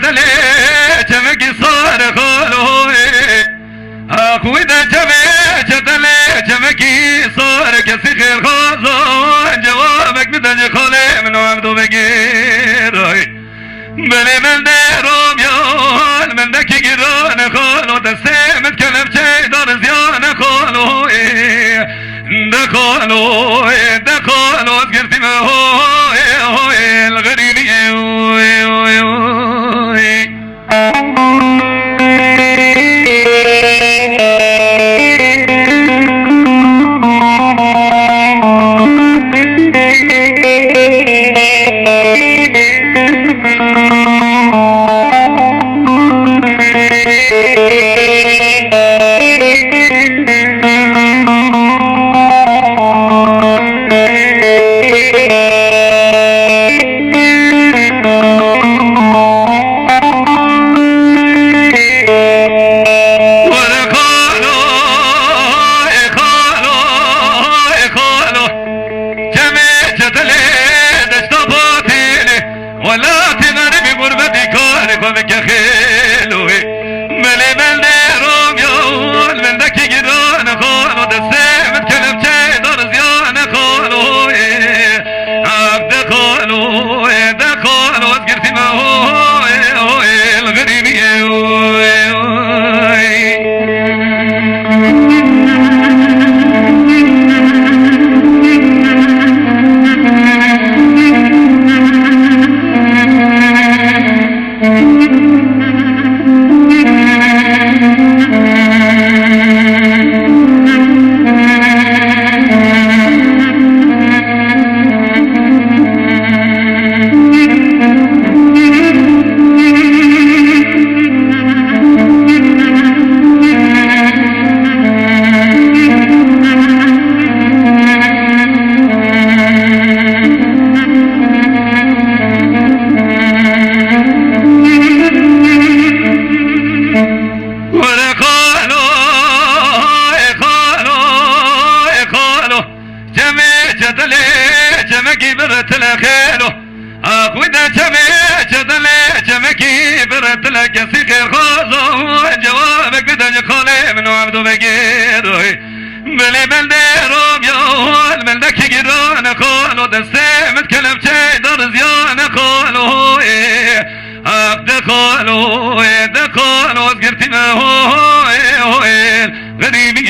جدلي جمك صار خلوي أخوي ده جدلي جمك صار كسي خير خزان جوابك بدن خالي من عبدو بغير بلي من دروم يان من دكي جيران خالو دستمت كلب شي دار زيان خالو دخلوا قرتي ما هو الغريب ولا تنرمي غربتي كارك ومك يا خيلوي ملي من روم يون من ذكي جيران خالو دسمت كلب شي دار زيان خالو عبد خالو اذكرتي ما هو الغريب جدلي جمكي برت لخيلو أخويدا جدلي جمكي برت لك يسي خير خوزو جوابك بدن خالي منو عبدو بغيروي بلي من ديروم يون من دكي جيران خالو دستمت كلب شي دار زيان خالو دخلوا اذكرتي ما هو غريبي